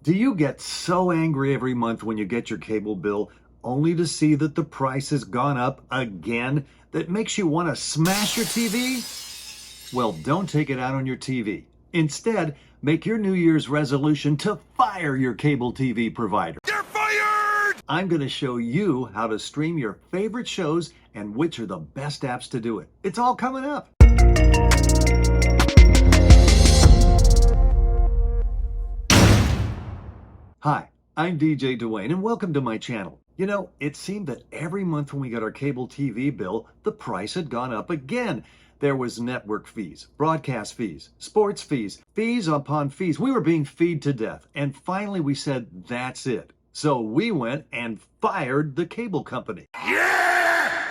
Do you get so angry every month when you get your cable bill only to see that the price has gone up again that makes you want to smash your TV? Well, don't take it out on your TV. Instead, make your New Year's resolution to fire your cable TV provider. You're fired! I'm going to show you how to stream your favorite shows and which are the best apps to do it. It's all coming up. Hi, I'm DJ Dwayne and welcome to my channel. You know, it seemed that every month when we got our cable TV bill, the price had gone up again. There was network fees, broadcast fees, sports fees, fees upon fees. We were being feed to death. And finally we said, that's it. So we went and fired the cable company. Yeah!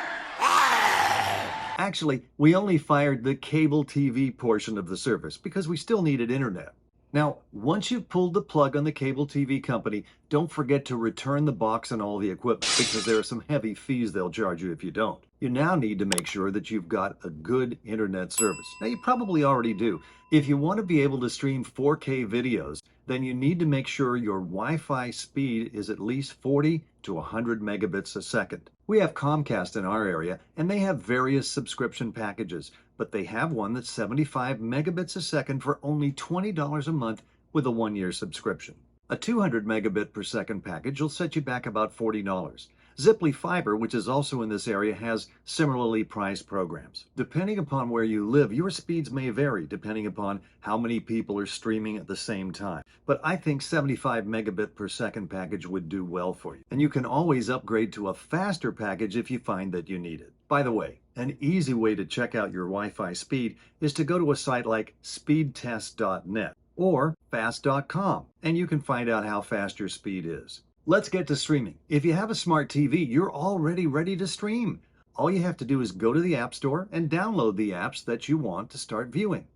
Actually, we only fired the cable TV portion of the service because we still needed internet. Now, once you've pulled the plug on the cable TV company, don't forget to return the box and all the equipment because there are some heavy fees they'll charge you if you don't. You now need to make sure that you've got a good internet service. Now, you probably already do. If you want to be able to stream 4K videos, then you need to make sure your Wi-Fi speed is at least 40 to 100 megabits a second. We have Comcast in our area, and they have various subscription packages, but they have one that's 75 megabits a second for only $20 a month with a 1-year subscription. A 200 megabit per second package will set you back about $40. Ziply Fiber, which is also in this area, has similarly priced programs. Depending upon where you live, your speeds may vary depending upon how many people are streaming at the same time. But I think 75 megabit per second package would do well for you. And you can always upgrade to a faster package if you find that you need it. By the way, an easy way to check out your Wi-Fi speed is to go to a site like speedtest.net or fast.com, and you can find out how fast your speed is. Let's get to streaming. If you have a smart TV, you're already ready to stream. All you have to do is go to the App Store and download the apps that you want to start viewing.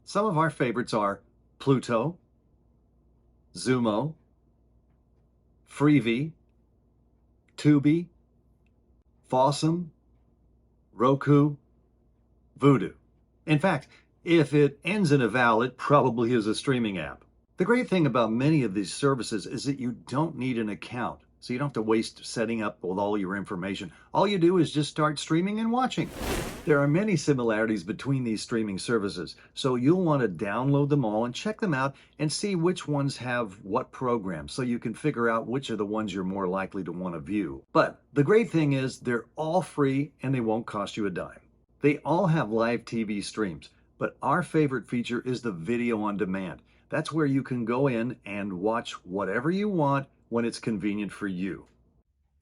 Some of our favorites are Pluto, Zumo, Freevee, Tubi, Fawsome, Roku, Vudu. In fact, if it ends in a vowel, it probably is a streaming app. The great thing about many of these services is that you don't need an account, so you don't have to waste setting up with all your information. All you do is just start streaming and watching. There are many similarities between these streaming services, so you'll want to download them all and check them out and see which ones have what programs so you can figure out which are the ones you're more likely to want to view. But the great thing is they're all free and they won't cost you a dime. They all have live TV streams, but our favorite feature is the video on demand. That's where you can go in and watch whatever you want when it's convenient for you.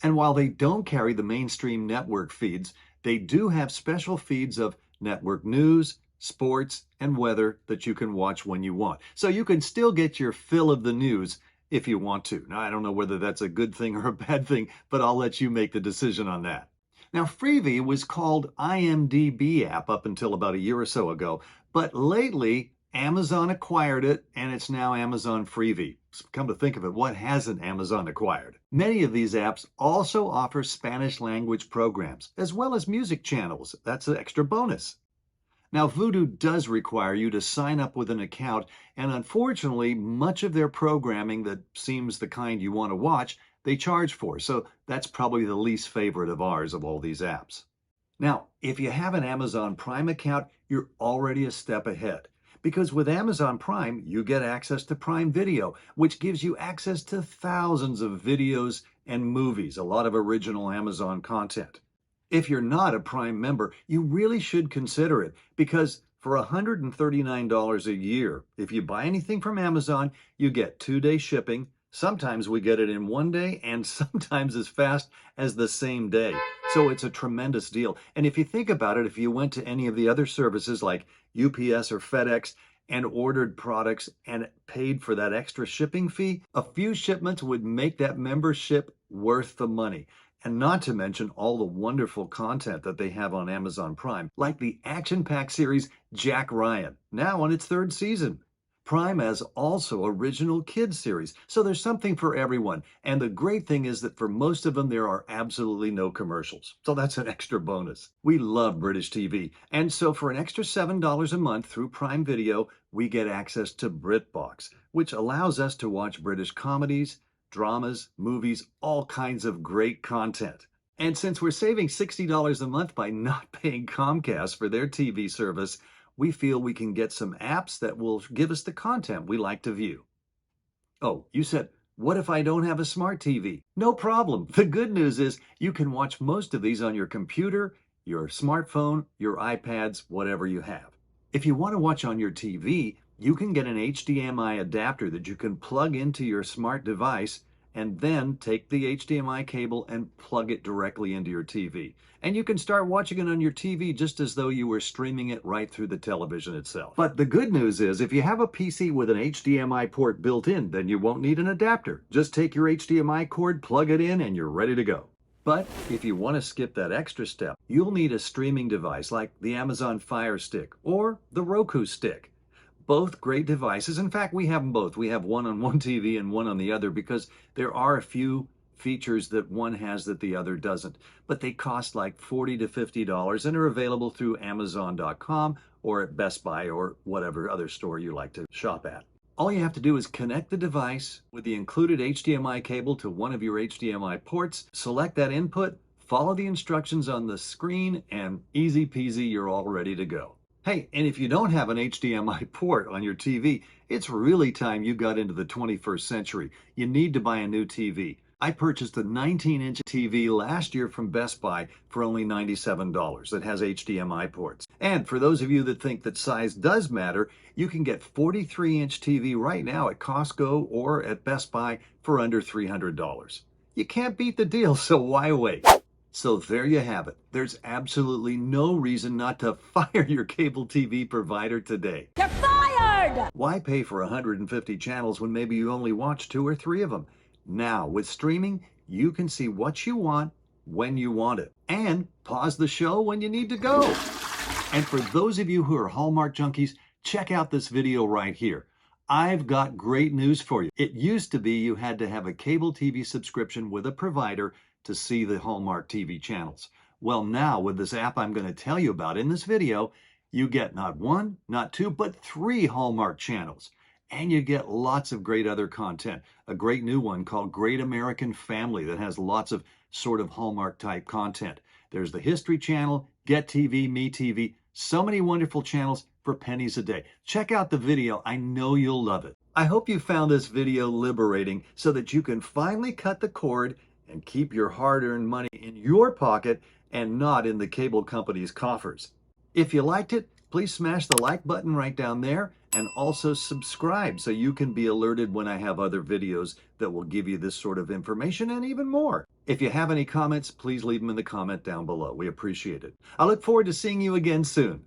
And while they don't carry the mainstream network feeds, they do have special feeds of network news, sports, and weather that you can watch when you want. So you can still get your fill of the news if you want to. Now, I don't know whether that's a good thing or a bad thing, but I'll let you make the decision on that. Now, Freevee was called IMDb app up until about a year or so ago, but lately, Amazon acquired it, and it's now Amazon Freevee. Come to think of it, what hasn't Amazon acquired? Many of these apps also offer Spanish language programs, as well as music channels. That's an extra bonus. Now, Vudu does require you to sign up with an account, and unfortunately, much of their programming that seems the kind you want to watch, they charge for. So that's probably the least favorite of ours of all these apps. Now, if you have an Amazon Prime account, you're already a step ahead. Because with Amazon Prime, you get access to Prime Video, which gives you access to thousands of videos and movies, a lot of original Amazon content. If you're not a Prime member, you really should consider it, because for $139 a year, if you buy anything from Amazon, you get 2-day shipping. Sometimes we get it in 1 day, and sometimes as fast as the same day. So it's a tremendous deal. And if you think about it, if you went to any of the other services like UPS or FedEx and ordered products and paid for that extra shipping fee, a few shipments would make that membership worth the money. And not to mention all the wonderful content that they have on Amazon Prime, like the action-packed series Jack Ryan, now on its 3rd season. Prime has also original kids series, so there's something for everyone. And the great thing is that for most of them, there are absolutely no commercials. So that's an extra bonus. We love British TV. And so for an extra $7 a month through Prime Video, we get access to BritBox, which allows us to watch British comedies, dramas, movies, all kinds of great content. And since we're saving $60 a month by not paying Comcast for their TV service, we feel we can get some apps that will give us the content we like to view. Oh, you said, what if I don't have a smart TV? No problem. The good news is you can watch most of these on your computer, your smartphone, your iPads, whatever you have. If you want to watch on your TV, you can get an HDMI adapter that you can plug into your smart device and then take the HDMI cable and plug it directly into your TV. And you can start watching it on your TV just as though you were streaming it right through the television itself. But the good news is if you have a PC with an HDMI port built in, then you won't need an adapter. Just take your HDMI cord, plug it in, and you're ready to go. But if you want to skip that extra step, you'll need a streaming device like the Amazon Fire Stick or the Roku Stick. Both great devices. In fact, we have them both. We have one on one TV and one on the other because there are a few features that one has that the other doesn't. But they cost like $40 to $50 and are available through Amazon.com or at Best Buy or whatever other store you like to shop at. All you have to do is connect the device with the included HDMI cable to one of your HDMI ports, select that input, follow the instructions on the screen, and easy peasy, you're all ready to go. Hey, and if you don't have an HDMI port on your TV, it's really time you got into the 21st century. You need to buy a new TV. I purchased a 19-inch TV last year from Best Buy for only $97. It has HDMI ports. And for those of you that think that size does matter, you can get 43-inch TV right now at Costco or at Best Buy for under $300. You can't beat the deal, so why wait? So there you have it. There's absolutely no reason not to fire your cable TV provider today. You're fired! Why pay for 150 channels when maybe you only watch 2 or 3 of them? Now, with streaming, you can see what you want when you want it and pause the show when you need to go. And for those of you who are Hallmark junkies, check out this video right here. I've got great news for you. It used to be you had to have a cable TV subscription with a provider to see the Hallmark TV channels. Well, now with this app I'm going to tell you about in this video, you get not 1, not 2, but 3 Hallmark channels. And you get lots of great other content. A great new one called Great American Family that has lots of sort of Hallmark type content. There's the History Channel, Get TV, Me TV, so many wonderful channels for pennies a day. Check out the video. I know you'll love it. I hope you found this video liberating so that you can finally cut the cord and keep your hard-earned money in your pocket and not in the cable company's coffers. If you liked it, please smash the like button right down there and also subscribe so you can be alerted when I have other videos that will give you this sort of information and even more. If you have any comments, please leave them in the comment down below. We appreciate it. I look forward to seeing you again soon.